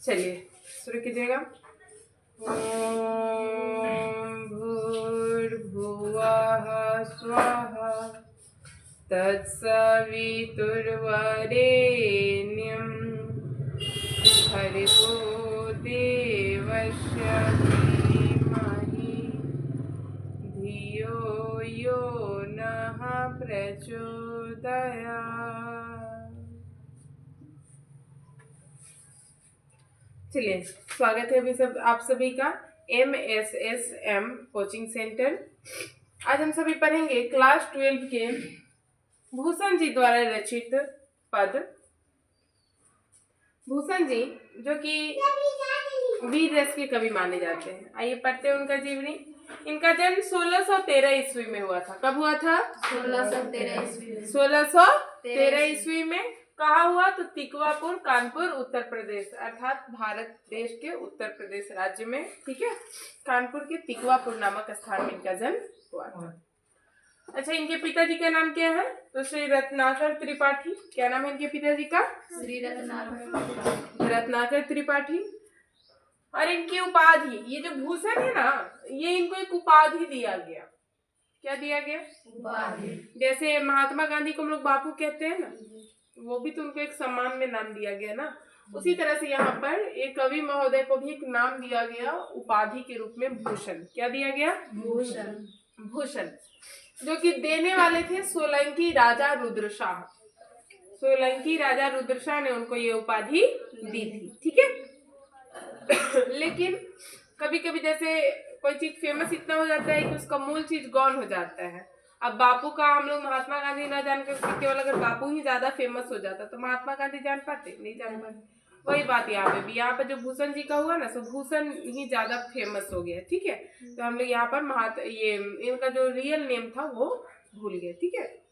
चलिए शुरू कीजिएगा। ओम भूर्भुवः स्वः तत्सवितुर्वरेण्यं भर्गो देवस्य धीमहि धियो यो नः प्रचोदयात्। चलिए स्वागत है अभी सब आप सभी का MSSM कोचिंग सेंटर। आज हम सभी पढ़ेंगे क्लास 12 के भूषण जी द्वारा रचित पद। भूषण जी जो कि वीर रस के कवि माने जाते हैं। आइए पढ़ते हैं उनका जीवनी। इनका जन्म 1613 ईस्वी में हुआ था। कब हुआ था? 1613 ईस्वी में। कहाँ हुआ? तो तिकवापुर, कानपुर, उत्तर प्रदेश, अर्थात भारत देश के उत्तर प्रदेश राज्य में। ठीक है, कानपुर के तिकवापुर नामक स्थान में इनका जन्म हुआ था। अच्छा, इनके पिताजी का नाम क्या है? तो श्री रत्नाकर त्रिपाठी। क्या नाम है इनके पिताजी का? श्री रत्नाकर रत्नाकर त्रिपाठी। और इनकी उपाधि, ये जो भूषण है ना, ये इनको एक उपाधि दिया गया। क्या दिया गया? उपाधि। जैसे महात्मा गांधी को हम लोग बापू कहते हैं ना, वो भी तो उनको एक सम्मान में नाम दिया गया ना। उसी तरह से यहाँ पर एक कवि महोदय को भी एक नाम दिया गया उपाधि के रूप में, भूषण। क्या दिया गया? भूषण। भूषण, जो कि देने वाले थे सोलंकी राजा रुद्रशाह। सोलंकी राजा रुद्रशाह ने उनको ये उपाधि दी थी। ठीक है, लेकिन कभी कभी जैसे कोई चीज फेमस इतना हो जाता है कि उसका मूल चीज गौन हो जाता है। अब बापू का हम लोग महात्मा गांधी ना जानकर, केवल अगर बापू ही ज्यादा फेमस हो जाता तो महात्मा गांधी जान पाते? नहीं जान पाते। वही बात यहाँ पे भी, यहाँ पर जो भूषण जी का हुआ ना, सो भूषण ही ज्यादा फेमस हो गया। ठीक है, तो हम लोग यहाँ पर ये इनका जो रियल नेम था वो भूल गए। ठीक है,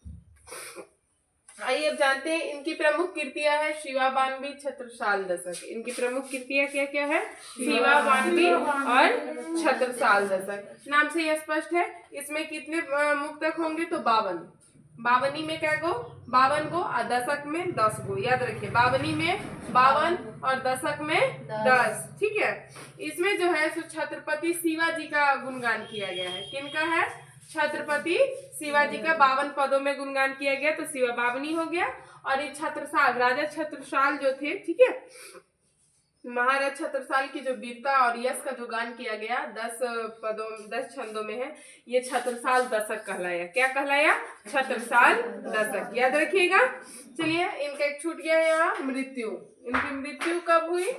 आइए अब जानते हैं इनकी प्रमुख कृतियां है शिवा बानवी, छत्रसाल दशक। इनकी प्रमुख कृतियां क्या क्या है? शिवा बानवी और छत्रसाल दशक। नाम से यह स्पष्ट है। इसमें कितने मुक्तक होंगे? तो 52। बावनी में क्या गो? 52 गो, और दशक में 10 गो। याद रखिए, बावनी में 52 और दशक में 10। ठीक है, इसमें जो है सो छत्रपति शिवाजी का गुणगान किया गया है। किनका है? छत्रपति शिवाजी का 52 पदों में गुणगान किया गया, तो शिवा बावनी हो गया। और ये छत्रसाल, राजा छत्रसाल जो थे, ठीक है, महाराज छत्रसाल की जो वीरता और यश का जो गान किया गया 10 पदों 10 छंदों में है, ये छत्रसाल दशक कहलाया। क्या कहलाया? छत्रसाल दशक। याद रखिएगा। चलिए, इनका एक छूट गया है यहाँ, मृत्यु। इनकी मृत्यु कब हुई?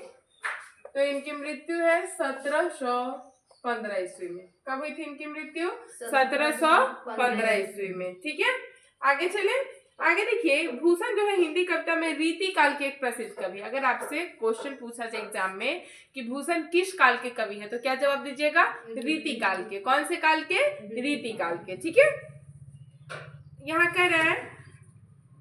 तो इनकी मृत्यु है 1715 ईस्वी में। कब हुई थी इनकी मृत्यु? 1715 ईस्वी में। ठीक है, आगे चले। आगे देखिए, भूषण जो है हिंदी कविता में रीति काल के एक प्रसिद्ध कवि। अगर आपसे क्वेश्चन पूछा जाए एग्जाम में कि भूषण किस काल के कवि है, तो क्या जवाब दीजिएगा? रीति काल के। कौन से काल के? रीति काल के। ठीक है, यहाँ कह रहे हैं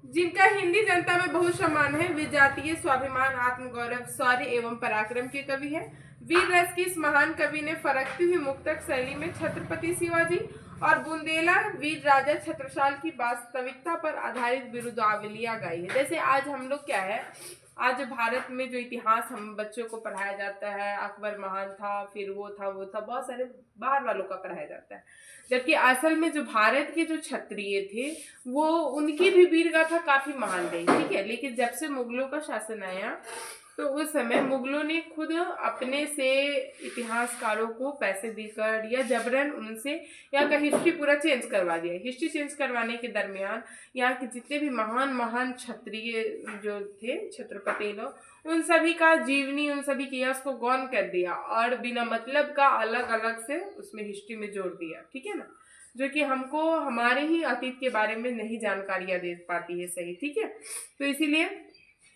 जिनका हिंदी जनता में बहुत सम्मान है, वे जातीय स्वाभिमान, आत्मगौरव, शौर्य एवं पराक्रम के कवि है। वीर रस की इस महान कवि ने फरकती हुई मुक्तक शैली में छत्रपति शिवाजी और बुंदेला वीर राजा छत्रसाल की वास्तविकता पर आधारित बिरुदावलियां गाई है। जैसे आज हम लोग क्या है, आज भारत में जो इतिहास हम बच्चों को पढ़ाया जाता है, अकबर महान था, फिर वो था, बहुत सारे बाहर वालों का पढ़ाया जाता है। जबकि असल में जो भारत के जो क्षत्रिय थे, वो उनकी भी वीर गाथा काफी महान रही। ठीक है, लेकिन जब से मुगलों का शासन आया, तो उस समय मुगलों ने खुद अपने से इतिहासकारों को पैसे देकर या जबरन उनसे यहाँ का हिस्ट्री पूरा चेंज करवा दिया। हिस्ट्री चेंज करवाने के दरमियान यहाँ के जितने भी महान महान क्षत्रिय जो थे, छत्रपति लोग, उन सभी का जीवनी, उन सभी के यश को गौन कर दिया और बिना मतलब का अलग अलग से उसमें हिस्ट्री में जोड़ दिया। ठीक है ना, जो कि हमको हमारे ही अतीत के बारे में नहीं जानकारियां दे पाती है सही। ठीक है, तो इसीलिए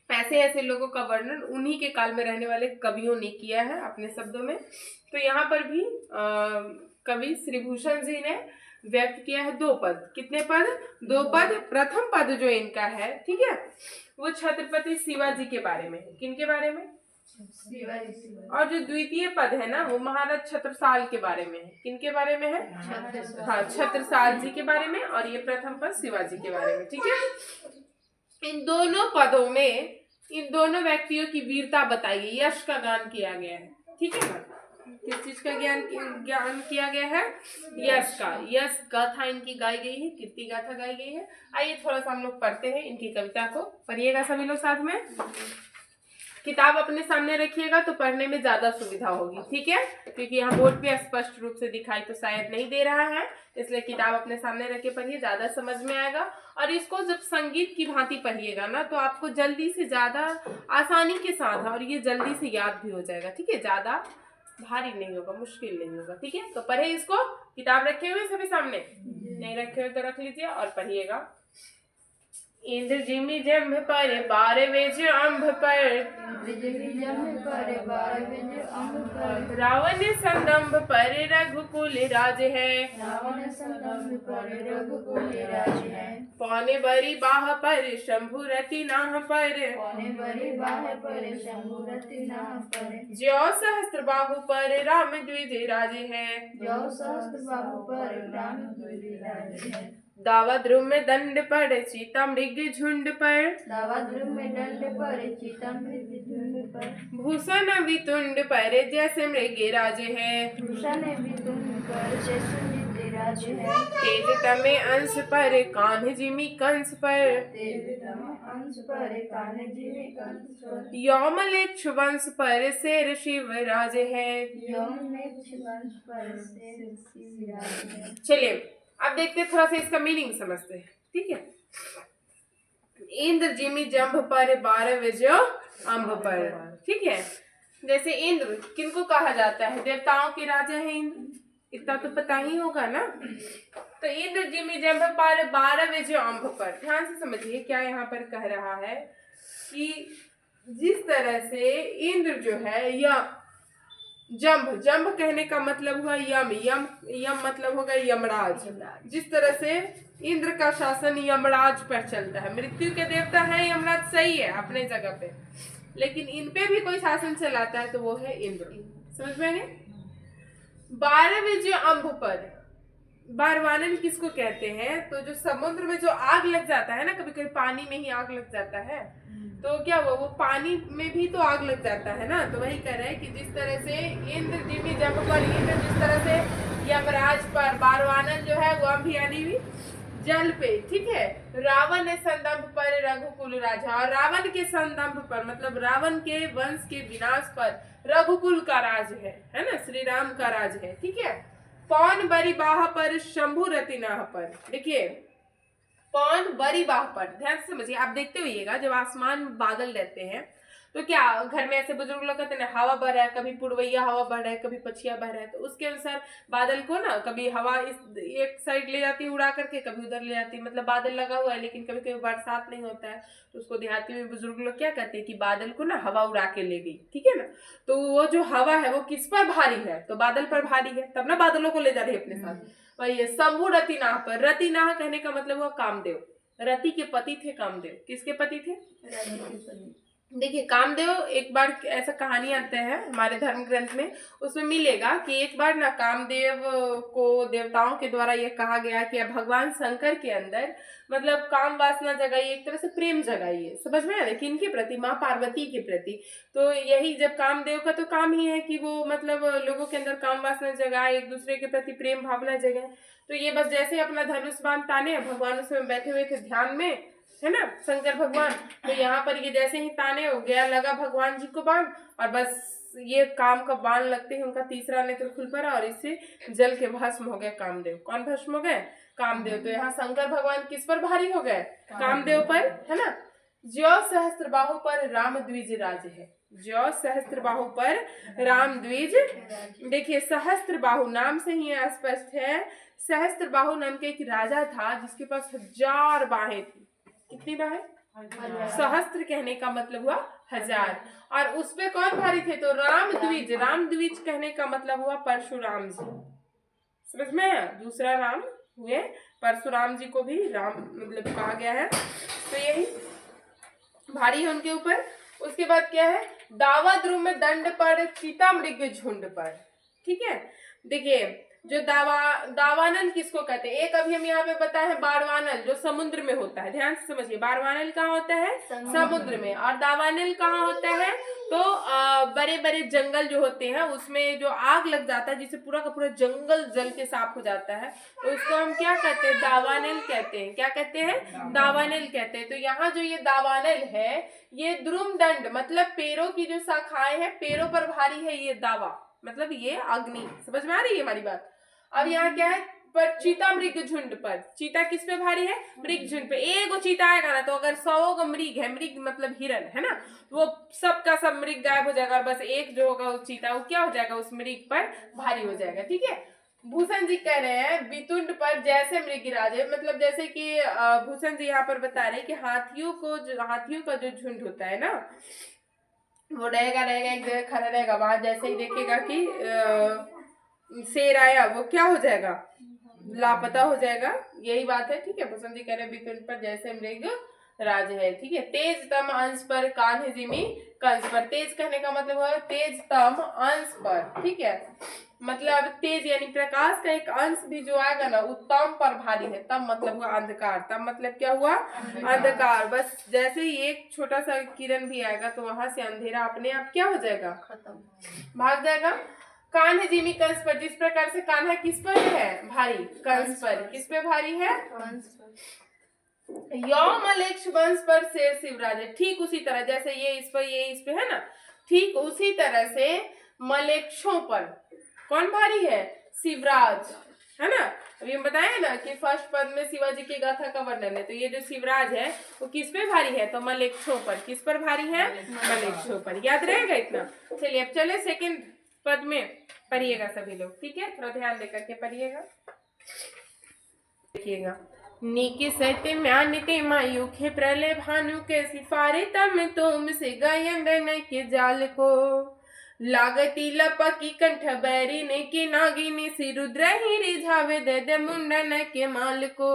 ऐसे लोगों का वर्णन उन्हीं के काल में रहने वाले कवियों ने किया है अपने शब्दों में। तो यहाँ पर भी कवि श्री भूषण जी ने व्यक्त किया है 2 पद। कितने पद? 2 पद। प्रथम पद जो इनका है, ठीक है, वो छत्रपति शिवाजी के बारे में। किनके बारे में? शिवाजी। और जो द्वितीय पद है ना, वो महाराज छत्रसाल के बारे में है। किनके बारे में है? हाँ, छत्रसाल जी के बारे में। और ये प्रथम पद शिवाजी के बारे में। ठीक है, इन दोनों पदों में इन दोनों व्यक्तियों की वीरता बताई गई, यश का गान किया गया है। ठीक है ना, किस चीज का ज्ञान किया गया है? यश का। यश गाथा इनकी गाई गई है, कीर्ति गाथा गाई गई है। आइए थोड़ा सा हम लोग पढ़ते हैं इनकी कविता को, पढ़िएगा सभी लोग साथ में। किताब अपने सामने रखिएगा तो पढ़ने में ज्यादा सुविधा होगी, ठीक है, क्योंकि यहाँ बोर्ड पे स्पष्ट रूप से दिखाई तो शायद नहीं दे रहा है, इसलिए किताब अपने सामने रख के पढ़िए, ज्यादा समझ में आएगा। और इसको जब संगीत की भांति पढ़िएगा ना तो आपको जल्दी से ज्यादा आसानी के साथ और ये जल्दी से याद भी हो जाएगा, ठीक है, ज्यादा भारी नहीं होगा, मुश्किल नहीं होगा, ठीक है। तो पढ़े इसको, किताब रखे हुए सभी सामने, नहीं रखे हुए तो रख लीजिए और पढ़िएगा। इंद्र जिमि जम्भ पर 12 वेज अम्भ पर, रावण संदंभ पर रघुकुल राज है, पौने बरी बाह पर शंभु रति नाह पर, ज्यो सहस्त्र बाहु पर राम द्विज राज है, दावा द्रुम दंड पर सीता मृग झुंड पर, भूषण वितुंड पर जैसे मृग राज है, तेज तमे अंश पर कान्ह जिमि कंस पर, यौमलेच्छ वंश पर शेर शिव राज है। चलिए अब देखते हैं, थोड़ा सा इसका मीनिंग समझते हैं, ठीक है। इंद्र जिमि जंभ पर 12 विजय अम्भ पर, ठीक है। जैसे इंद्र किनको कहा जाता है? देवताओं के राजा है इंद्र, इतना तो पता ही होगा ना। तो इंद्र जिमि जंभ पर 12 विजय अम्भ पर, ध्यान से समझिए क्या यहाँ पर कह रहा है कि जिस तरह से इंद्र जो है या जंभ, जंभ कहने का मतलब हुआ यम, यम मतलब होगा यमराज। जिस तरह से इंद्र का शासन यमराज पर चलता है, मृत्यु के देवता है यमराज, सही है अपने जगह पे, लेकिन इन पे भी कोई शासन चलाता है तो वो है इंद्र, समझ में आए? 12 विजय अम्भ पर, बारवानन किसको कहते हैं? तो जो समुद्र में जो आग लग जाता है ना, कभी कभी पानी में ही आग लग जाता है, तो क्या वो पानी में भी तो आग लग जाता है ना। तो वही कह रहे हैं कि जिस तरह से इंद्र जिमि जंभ पर, इंद्र जिस तरह से यमराज पर, बारवानन जो है वो भी यानी भी जल पे, ठीक है। रावण संदंभ पर रघुकुल राजा, और रावण के संदंभ पर मतलब रावण के वंश के विनाश पर रघुकुल का राज है ना, श्री राम का राज है, ठीक है। पौन बरी बाह पर शंभु रतिनाह पर, देखिए पौन बरी बाह पर, ध्यान से समझिए, आप देखते होइएगा जब आसमान में बादल रहते हैं तो क्या घर में ऐसे बुजुर्ग लोग कहते हैं हवा बह रहा है, कभी पुरवैया हवा बह रहा है, कभी पछिया बह रहा है, तो उसके अनुसार बादल को ना कभी हवा इस एक साइड ले जाती है उड़ा करके, कभी उधर ले जाती है, मतलब बादल लगा हुआ है लेकिन कभी कभी बरसात नहीं होता है, तो उसको देहाती में बुजुर्ग लोग क्या कहते हैं कि बादल को ना हवा उड़ा के ले गई, ठीक है ना। तो वो जो हवा है वो किस पर भारी है? तो बादल पर भारी है, तब ना बादलों को ले जा रही है अपने साथ। वही है शंभु रतिनाह पर, रतिनाह कहने का मतलब हुआ कामदेव, रति के पति थे कामदेव। किसके पति थे? देखिए कामदेव, एक बार ऐसा कहानी आता है हमारे धर्म ग्रंथ में, उसमें मिलेगा कि एक बार ना कामदेव को देवताओं के द्वारा ये कहा गया कि भगवान शंकर के अंदर मतलब काम वासना जगाइए, एक तरह से प्रेम जगाइए, समझ में आया? किनके प्रति? माँ पार्वती के प्रति। तो यही जब कामदेव का तो काम ही है कि वो मतलब लोगों के अंदर काम वासना जगाए, एक दूसरे के प्रति प्रेम भावना जगाए। तो ये बस जैसे अपना धनुष बाण ताने, भगवान उसमें बैठे हुए थे ध्यान में, है ना, शंकर भगवान। तो यहाँ पर ये जैसे ही ताने हो गया, लगा भगवान जी को बाण, और बस ये काम का बाण लगते ही उनका तीसरा नेत्र खुल पड़ा और इससे जल के भस्म हो गए कामदेव। कौन भस्म हो गए? कामदेव। तो यहाँ शंकर भगवान किस पर भारी हो गए? कामदेव पर, है ना। ज्यो सहस्त्र बाहु पर राम द्विज राज है, ज्यो सहस्त्र बाहु पर राम द्विज। देखिए सहस्त्र बाहु नाम से ही स्पष्ट है, सहस्त्र बाहु नाम के एक राजा था जिसके पास 1000 बाहें थी। कितनी बाहें? सहस्त्र कहने का मतलब हुआ 1000, और उसपे कौन भारी थे? तो राम द्विज। राम द्विज कहने का मतलब हुआ परशुराम जी, समझ में आया? दूसरा राम हुए, परशुराम जी को भी राम मतलब कहा गया है। तो यही भारी है उनके ऊपर। उसके बाद क्या है? दावा द्रुम दंड पर सीता मृग झुंड पर, ठीक है। देखिए जो दावानल किसको कहते हैं? एक अभी हम यहाँ पे बताए हैं बारवानल, जो समुद्र में होता है, ध्यान से समझिए। बारवानल कहाँ होता है? समुद्र में। और दावानल कहाँ होता है? तो बड़े बड़े जंगल जो होते हैं उसमें जो आग लग जाता है, जिससे पूरा का पूरा जंगल जल के साफ हो जाता है, तो उसको हम क्या कहते हैं? दावानल कहते हैं। क्या कहते हैं? दावानल कहते हैं। तो यहाँ जो ये दावानल है, ये द्रुमदंड मतलब पेड़ों की जो शाखाएं हैं, पेड़ों पर भारी है ये दावा, मतलब ये अग्नि। समझ में आ रही है हमारी बात? अब यहाँ क्या है? पर चीता मृग झुंड पर, चीता किस पे भारी है? मृग झुंड पे। एगो चीता आएगा ना, तो अगर 100 गो मृग है, मृग मतलब हिरण है ना, वो सबका सब मृग गायब हो जाएगा, और बस एक जो होगा उस चीता, वो क्या हो जाएगा? उस मृग पर भारी हो जाएगा। ठीक है। भूषण जी कह रहे हैं वितुंड पर जैसे मृगराज है, मतलब जैसे कि भूषण जी यहाँ पर बता रहे हैं कि हाथियों का जो झुंड होता है ना, वो रहेगा एक जगह खड़ा रहेगा, वहां जैसे ही देखेगा कि शेर आया, वो क्या हो जाएगा? लापता हो जाएगा। यही बात है। ठीक है। भूषण जी कह रहे हैं वितुंड पर जैसे मृग राज है। ठीक है। तेज तम अंश पर कान्ह जिमी कंस पर। तेज कहने का मतलब है तेज तम अंश पर। ठीक है। मतलब तेज यानी प्रकाश का एक अंश भी जो आएगा ना, उत्तम पर भारी है। तम मतलब हुआ अंधकार। तम मतलब क्या हुआ? अंधकार। बस जैसे ही एक छोटा सा किरण भी आएगा, तो वहां से अंधेरा अपने आप क्या हो जाएगा? खत्म, भाग जाएगा। कान्ह जिमी कंस पर। जिस प्रकार से कान्हा किस पर है? भारी। कंस पर। किस पे भारी है? यौम मलेक्ष वंश पर शेर शिवराज है। ठीक उसी तरह जैसे ये इस पे है ना, ठीक उसी तरह से मलेक्षों पर कौन भारी है? शिवराज, है ना। अभी हम बताए ना कि फर्स्ट पद में शिवाजी की गाथा का वर्णन है, तो ये जो शिवराज है वो किस पे भारी है? तो मलेक्षों पर। किस पर भारी है? मलेक्षों पर। याद रहेगा इतना? चलिए अब चले सेकंड पद में, पढ़िएगा सभी लोग। ठीक है। थोड़ा ध्यान देकर के पढ़िएगा, देखिएगा। नीके सत्य म्यानिते मायुखे प्रलय भानु के सिफारे तम तुम से गयंदन के जाल को लागती लपकी कंठ बैरी ने के नागिनी सी रुद्र ही रिझावे दे मुंडन के माल को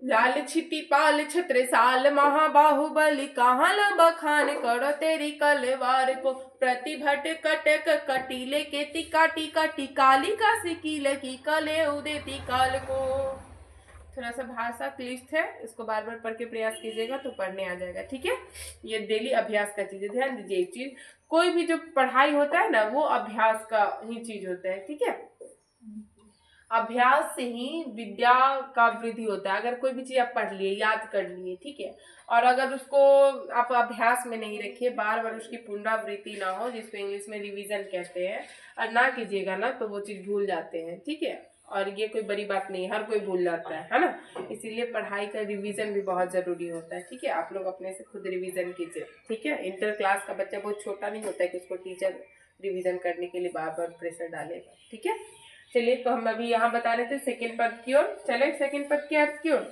लाल छिटी पाल छत्र साल महाबाहुबली कहाँ बखान करो तेरी कलवार को प्रतिभट कटक कटीले के टिकाटी काटी काली का सिकील की कले उदेती काल को। थोड़ा सा भाषा क्लिष्ट है, इसको बार बार पढ़ के प्रयास कीजिएगा तो पढ़ने आ जाएगा। ठीक है। ये डेली अभ्यास का चीज है। ध्यान दीजिए एक चीज, कोई भी जो पढ़ाई होता है ना, वो अभ्यास का ही चीज होता है। ठीक है। अभ्यास से ही विद्या का वृद्धि होता है। अगर कोई भी चीज आप पढ़ लिए, याद कर लिए, ठीक है, और अगर उसको आप अभ्यास में नहीं रखिए, बार बार उसकी पुनरावृत्ति ना हो, जिसको इंग्लिश में रिवीजन कहते हैं, और ना कीजिएगा ना, तो वो चीज भूल जाते हैं। ठीक है। और ये कोई बड़ी बात नहीं, हर कोई भूल जाता है ना। इसीलिए पढ़ाई का रिवीजन भी बहुत जरूरी होता है। ठीक है। आप लोग अपने से खुद रिवीजन कीजिए। ठीक है। इंटर क्लास का बच्चा बहुत छोटा नहीं होता है कि उसको टीचर रिवीजन करने के लिए बार बार प्रेशर डालेगा। ठीक है। चलिए, तो हम अभी यहाँ बता रहे थे सेकेंड पद की ओर। चले सेकेंड पद के अर्थ की ओर।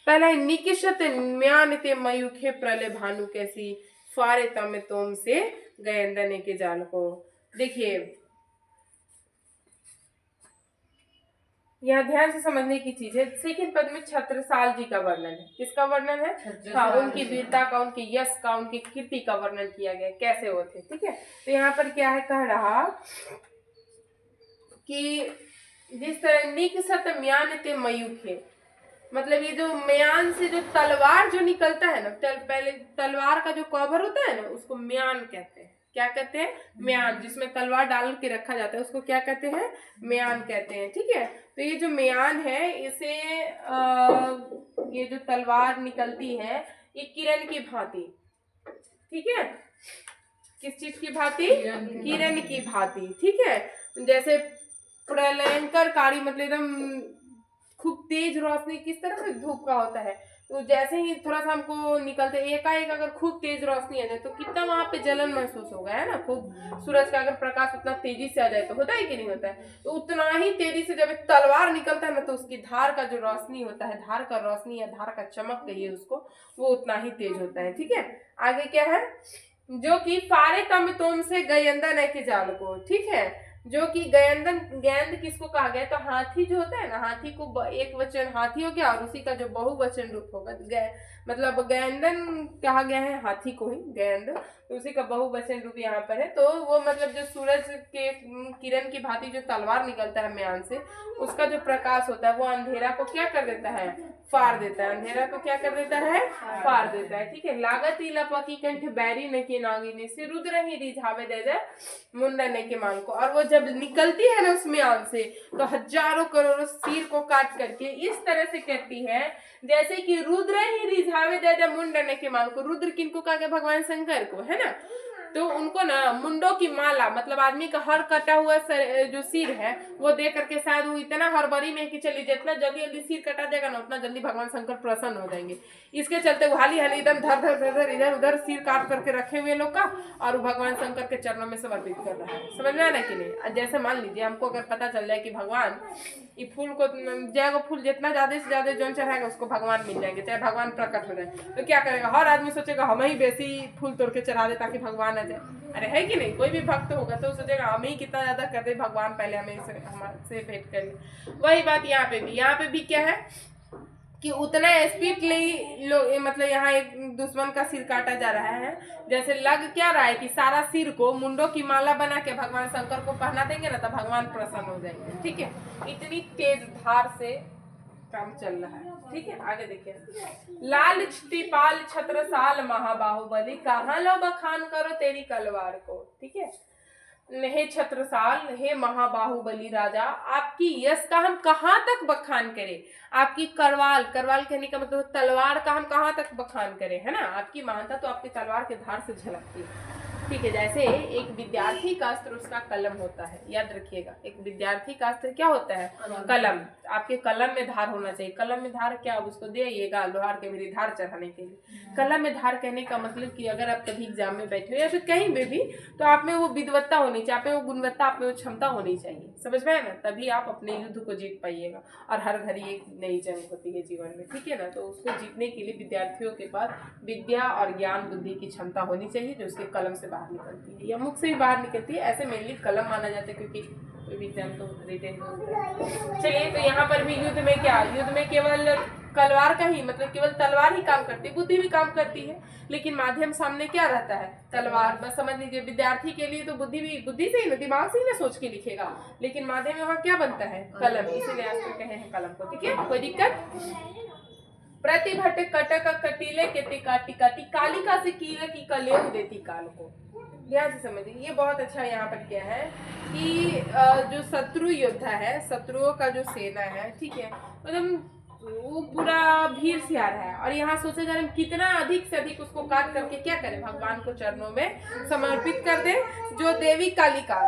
पहला है निकिशत म्यानते मयूखे प्रलय भानु कैसी फारे तम तोम से गयंदने के जाल को। देखिए, यहाँ ध्यान से समझने की चीज है। सेकेंड पद में छत्रसाल जी का वर्णन है। किसका वर्णन है? हाँ, उनकी वीरता का, उनके यश का, उनकी कीर्ति का वर्णन किया गया, कैसे वो थे। ठीक है। तो यहाँ पर क्या है, कह रहा कि जिस तरह निकसत म्यानते मयूखे, मतलब ये जो म्यान से जो तलवार जो निकलता है ना, पहले तलवार का जो कवर होता है ना, उसको म्यान कहते हैं। क्या कहते हैं? म्यान। जिसमें तलवार डाल के रखा जाता है उसको क्या कहते हैं? म्यान कहते हैं। ठीक है। तो ये जो म्यान है, इसे ये जो तलवार निकलती है, ये किरण की भांति, ठीक है, किस चीज की भांति? किरण की भांति। ठीक है। जैसे प्रलयंकरकारी, मतलब एकदम खूब तेज रोशनी किस तरह से धूप का होता है, तो जैसे ही थोड़ा सा हमको निकलते एकाएक अगर खूब तेज रोशनी आ जाए तो कितना वहां पे जलन महसूस होगा, है ना। खूब सूरज का अगर प्रकाश उतना तेजी से आ जाए तो होता है कि नहीं होता है। तो उतना ही तेजी से जब एक तलवार निकलता है ना, तो उसकी धार का जो रोशनी होता है, धार का रोशनी या धार का चमक कहिए उसको, वो उतना ही तेज होता है। ठीक है। आगे क्या है? जो कि फारे तम तुम से गयंदन है के जाल को। ठीक है। जो कि गेंद किसको कहा गया, तो हाथी जो होता है ना, हाथी को एक वचन हाथी हो गया, और उसी का जो बहुवचन रूप होगा मतलब गेंदन कहा गया है हाथी को ही, गेंद, तो उसी का बहुवचन रूप यहाँ पर है। तो वो मतलब जो सूरज के किरण की भांति जो तलवार निकलता है म्यान से, उसका जो प्रकाश होता है वो अंधेरा को क्या कर देता है, फाड़ देता है, अंधेरा को क्या कर देता है, फाड़ देता है। ठीक है, लागत लपकी कंठ बैरी न के नागिनी से रुद्र ही रिझावे दे दे मुंडन के मांग को। और वो जब निकलती है ना उस म्यान से, तो हजारों करोड़ों सिर को काट करके इस तरह से करती है जैसे कि रुद्र ही रिझावे दे दे मुंडन के मांग को। रुद्र किनको कहा गया, भगवान शंकर को, है ना। तो उनको ना मुंडों की माला, मतलब आदमी का हर कटा हुआ जो सिर है वो दे करके शायद वो इतना हड़बड़ी में कि चलिए जितना जल्दी जल्दी सिर कटा जाएगा ना उतना जल्दी भगवान शंकर प्रसन्न हो जाएंगे। इसके चलते वो हाली हाली एकदम धर धर धर धर इधर उधर सिर काट करके रखे हुए लोग का, और वो भगवान शंकर के चरणों में समर्पित कर रहा है। समझ में आ रहा है कि नहीं। जैसे मान लीजिए हमको अगर पता चल जाए कि भगवान ये फूल को जाएगा, फूल जितना ज्यादा से ज्यादा जो चढ़ाएगा उसको भगवान मिल जाएंगे, चाहे भगवान प्रकट हो जाए, तो क्या करेगा, हर आदमी सोचेगा हम ही बेसी फूल तोड़ के चढ़ा दे ताकि भगवान आ जाए। अरे है कि नहीं, कोई भी भक्त होगा तो सोचेगा हम ही कितना ज्यादा कर दे, भगवान पहले हमें हमसे भेंट कर ले। वही बात यहाँ पे भी क्या है कि उतना स्पीडली लोग, मतलब यहाँ एक दुश्मन का सिर काटा जा रहा है, जैसे लग क्या रहा है कि सारा सिर को मुंडों की माला बना के भगवान शंकर को पहना देंगे ना तो भगवान प्रसन्न हो जाएंगे। ठीक है, इतनी तेज धार से काम चल रहा है। ठीक है, आगे देखिए। लाल छतिपाल छत्रसाल महाबाहुबली, कहाँ लो बखान करो तेरी तलवार को। ठीक है, हे छत्रसाल, हे महाबाहुबली राजा, आपकी यश का हम कहाँ तक बखान करें, आपकी करवाल कहने का मतलब तलवार का हम कहाँ तक बखान करें, है ना। आपकी महानता तो आपकी तलवार के धार से झलकती है। ठीक है, जैसे एक विद्यार्थी का अस्त्र उसका कलम होता है, याद रखिएगा, एक विद्यार्थी का अस्त्र क्या होता है, कलम। आपके कलम में धार होना चाहिए। कलम में धार क्या, उसको देइएगा लोहार के मेरी धार चढ़ाने के लिए। कलम में धार कहने का मतलब कि अगर आप कभी एग्जाम में बैठे हो या फिर कहीं पे भी, तो आप में वो विद्वत्ता होनी चाहिए, आप में वो गुणवत्ता, आप में वो क्षमता होनी चाहिए। समझ में है ना, तभी आप अपने युद्ध को जीत पाइएगा। और हर घड़ी एक नई जंग होती है जीवन में। ठीक है ना, तो उसको जीतने के लिए विद्यार्थियों के पास विद्या और ज्ञान बुद्धि की क्षमता होनी चाहिए, जो उसके कलम से बाहर निकलती है या मुख से भी बाहर निकलती है। ऐसे मेनली कलम माना जाता है, क्योंकि कोई भी एग्जाम तो रिटेन होता है। चलिए, तो यहाँ पर भी युद्ध में क्या, युद्ध में केवल तलवार का ही मतलब केवल तलवार ही काम करती है, बुद्धि भी काम करती है, लेकिन माध्यम सामने क्या रहता है, तलवार। बस समझ लीजिए, विद्यार्थी के लिए तो बुद्धि से ही ना, दिमाग से ही ना सोच के लिखेगा, लेकिन माध्यम में वहाँ क्या बनता है, कलम। इसीलिए आज तो कहे हैं कलम को। ठीक है, कोई दिक्कत। प्रतिभट कटक कटीले के टिकाटी कालिका से कील की कलेव देती काल को। ध्यान से समझिए, ये बहुत अच्छा यहाँ पर क्या है कि जो शत्रु योद्धा है, शत्रुओं का जो सेना है, ठीक है, मतलब वो पूरा भीड़ से आ रहा है, और यहाँ सोचा जा रहा है कितना अधिक से अधिक उसको काट करके क्या करें, भगवान को चरणों में समर्पित कर दे। जो देवी कालिका,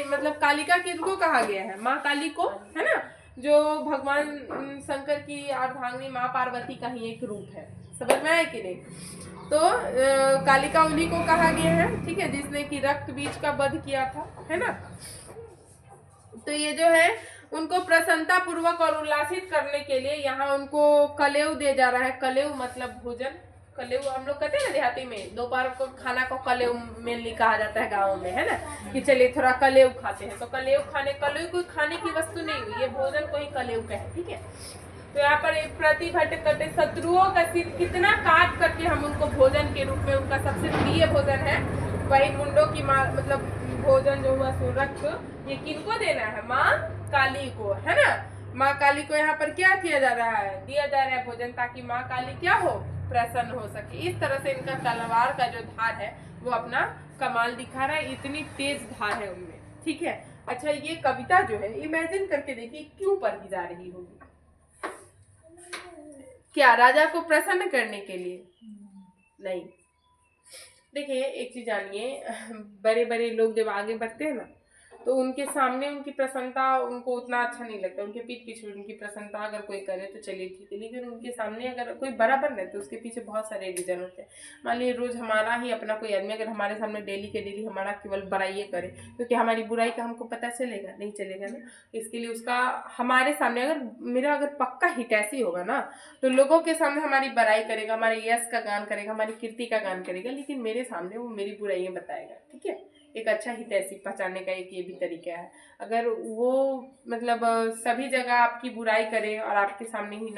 मतलब कालिका किनको कहा गया है, माँ काली को, है ना, जो भगवान शंकर की अर्धांगिनी माँ पार्वती का ही एक रूप है। समझ में आए कि नहीं। तो कालिका उन्हीं को कहा गया है। ठीक है, जिसने कि रक्त बीज का वध किया था, है ना। तो ये जो है उनको प्रसन्नता पूर्वक और उल्लासित करने के लिए यहाँ उनको कलेव दे जा रहा है। कलेव मतलब भोजन। कलेव हम लोग कहते हैं ना देहाती में, दोपहर को खाना को कलेव मेनली कहा जाता है गाँव में, है ना, कि चलिए थोड़ा कलेव खाते हैं। तो कलेव कोई खाने की वस्तु नहीं हुई, ये भोजन को ही कलेव कहे। ठीक है, तो यहाँ पर एक प्रतिभट कटे, शत्रुओं का सिर कितना काट करके हम उनको भोजन के रूप में, उनका सबसे प्रिय भोजन है वही मुंडों की मतलब भोजन जो हुआ सो रक्त, ये किनको देना है, माँ काली को, है ना। माँ काली को यहाँ पर क्या किया जा रहा है, दिया जा रहा है भोजन, ताकि माँ काली क्या हो, प्रसन्न हो सके। इस तरह से इनका तलवार का जो धार है वो अपना कमाल दिखा रहा है, इतनी तेज धार है उनमें। ठीक है, अच्छा ये कविता जो है इमेजिन करके देखिए क्यों पढ़ी जा रही होगी। क्या राजा को प्रसन्न करने के लिए? नहीं। देखिए एक चीज जानिए, बड़े बड़े लोग जब आगे बढ़ते हैं ना, तो उनके सामने उनकी प्रसन्नता उनको उतना अच्छा नहीं लगता। उनके पीठ पीछे उनकी प्रसन्नता अगर कोई करे तो चलिए ठीक है, लेकिन उनके सामने अगर कोई बड़ा बन रहे तो उसके पीछे बहुत सारे रीजन होते हैं। मान लीजिए रोज हमारा ही अपना कोई आदमी अगर हमारे सामने डेली के डेली हमारा केवल बुराई करे, तो क्या हमारी बुराई का हमको पता चलेगा? नहीं चलेगा ना। इसके लिए उसका हमारे सामने अगर पक्का हितैषी होगा ना, तो लोगों के सामने हमारी बड़ाई करेगा, हमारे यश का गान करेगा, हमारी कीर्ति का गान करेगा, लेकिन मेरे सामने वो मेरी बुराइयां बताएगा। ठीक है, एक अच्छा हितैषी पहचानने का एक ये भी तरीका है। अगर वो मतलब सभी जगह आपकी बुराई करे और आपके सामने ही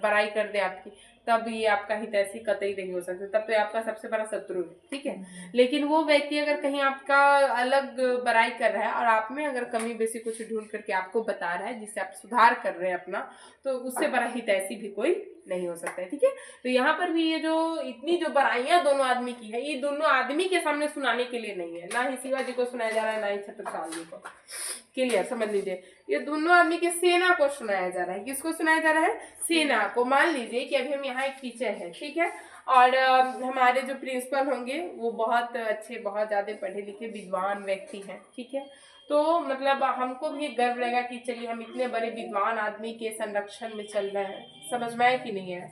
बड़ाई कर दे आपकी, तब ये आपका हितैषी कतई नहीं हो सकता, तब तो ये आपका सबसे बड़ा शत्रु है, ठीक है। लेकिन वो व्यक्ति अगर कहीं आपका अलग बड़ाई कर रहा है और आप में अगर कमी बेसी कुछ ढूंढ करके आपको बता रहा है जिससे आप सुधार कर रहे हैं अपना, तो उससे बड़ा हितैषी भी कोई नहीं हो सकता है, ठीक है। तो यहाँ पर भी ये जो इतनी जो बुराइयां दोनों आदमी की है, ये दोनों आदमी के सामने सुनाने के लिए नहीं है, ना ही शिवाजी को सुनाया जा रहा है, ना ही छत्रसाल जी को। क्लियर, समझ लीजिए, ये दोनों आदमी की सेना को सुनाया जा रहा है। किसको सुनाया जा रहा है? सेना को। मान लीजिए कि अभी हम यहाँ एक टीचर है, ठीक है, और हमारे जो प्रिंसिपल होंगे वो बहुत अच्छे, बहुत ज्यादा पढ़े लिखे विद्वान व्यक्ति हैं, ठीक है। तो मतलब हमको भी गर्व रहेगा कि चलिए हम इतने बड़े विद्वान आदमी के संरक्षण में चल रहे हैं। समझ में आया कि नहीं है?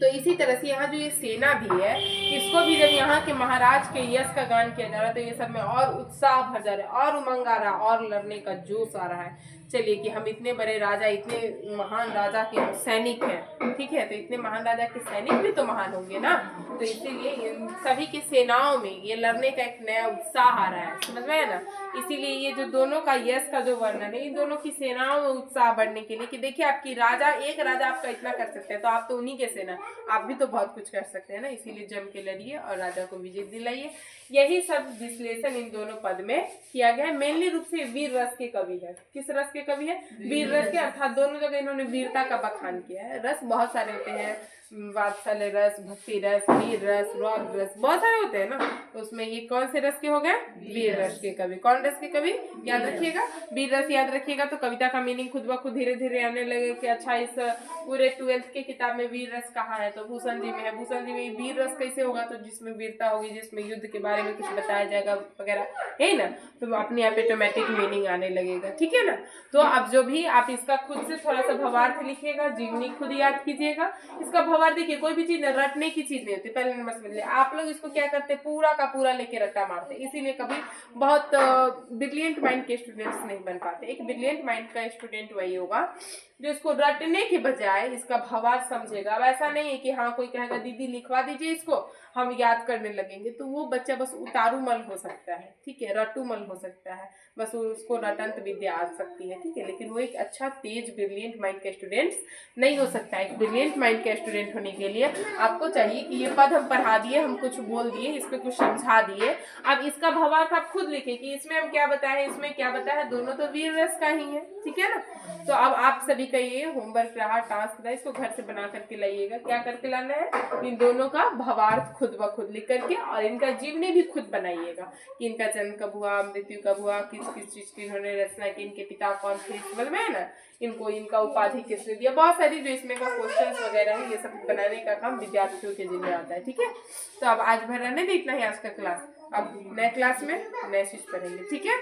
तो इसी तरह से यहाँ जो ये सेना भी है, इसको भी जब यहाँ के महाराज के यश का गान किया जा रहा है, तो ये सब में और उत्साह भर जा रहा है, और उमंग आ रहा है, और लड़ने का जोश आ रहा है। चलिए कि हम इतने बड़े राजा, इतने महान राजा के सैनिक हैं, ठीक है, तो इतने महान राजा के सैनिक भी तो महान होंगे ना, तो इसीलिए इन सभी की सेनाओं में ये लड़ने का एक नया उत्साह आ रहा है। समझ में है ना? इसीलिए ये जो दोनों का यश का जो वर्णन है, इन दोनों की सेनाओं में उत्साह बढ़ने के लिए कि देखिए आपकी राजा, एक राजा आपका इतना कर सकते हैं, तो आप तो उन्हीं के सेना, आप भी तो बहुत कुछ कर सकते हैं ना, इसीलिए जम के लड़िए और राजा को विजय दिलाइए। यही सब विश्लेषण इन दोनों पद में किया गया है। मेनली रूप से वीर रस के कवि है। किस रस के कवि है? वीर रस के, अर्थात दोनों जगह इन्होंने वीरता का बखान किया है। रस बहुत सारे होते हैं, वात्सल्य रस, भक्ति रस, वीर रस, रौद्र रस, बहुत सारे होते हैं ना, तो उसमें ये कौन से रस के हो गए? वीर रस के कवि। कौन रस के कवि? याद रखिएगा, वीर रस याद रखिएगा तो कविता का मीनिंग खुद ब खुद धीरे धीरे आने लगे कि अच्छा इस पूरे 12th के किताब में वीर रस कहाँ है, तो भूषण जी में है। भूषण जी में वीर रस कैसे होगा? तो जिसमें वीरता होगी, जिसमें युद्ध के बारे में कुछ बताया जाएगा वगैरह, है ना, तो अपने आप ऑटोमेटिक मीनिंग आने लगेगा, ठीक है ना। तो अब जो भी आप इसका खुद से थोड़ा सा भावार्थ लिखिएगा, जीवनी खुद याद कीजिएगा। इसका भावार्थ देखिए, कोई भी चीज रटने की चीज नहीं होती, पहले नंबर समझ लिया। आप लोग इसको क्या करते हैं, पूरा का पूरा लेके रट्टा मारते, इसीलिए कभी बहुत ब्रिलियंट माइंड के स्टूडेंट्स नहीं बन पाते। एक ब्रिलियंट माइंड का स्टूडेंट वही होगा जो इसको रटने के बजाय इसका भावार्थ समझेगा। अब ऐसा नहीं है कि हाँ कोई कहेगा दीदी लिखवा दीजिए इसको, हम याद करने लगेंगे, तो वो बच्चा बस उतारूमल हो सकता है, ठीक है, रटूमल हो सकता है, बस उसको रटंत विद्या आ सकती है, ठीक है, लेकिन वो एक अच्छा तेज ब्रिलियंट माइंड का स्टूडेंट नहीं हो सकता। एक ब्रिलियंट माइंड का स्टूडेंट होने के लिए आपको चाहिए कि ये पद हम पढ़ा दिए, हम कुछ बोल दिए, इस पर कुछ समझा दिए, अब इसका भावार्थ आप खुद लिखे कि इसमें हम क्या बताए, इसमें क्या बताया, दोनों तो वीर रस का ही है, ठीक है ना। तो अब आप सभी का ये होमवर्क रहा, टास्क रहा, इसको घर से बना करके लाइएगा। क्या करके लाना है? इन दोनों का भावार्थ खुद ब खुद लिख करके, और इनका जीवनी भी खुद बनाइएगा कि इनका जन्म कब हुआ, मृत्यु कब हुआ, किस किस चीज की इन्होंने रचना की, इनके पिता कौन थे, समझ में है ना, इनको इनका उपाधि किसने दिया, बहुत सारी जो इसमें का क्वेश्चंस वगैरह है, ये सब बनाने का काम विद्यार्थियों के जिम्मे आता है, ठीक है। तो अब आज भर रहने दे, इतना ही आज का क्लास, अब नए क्लास में नए चीज पढ़ेंगे, ठीक है।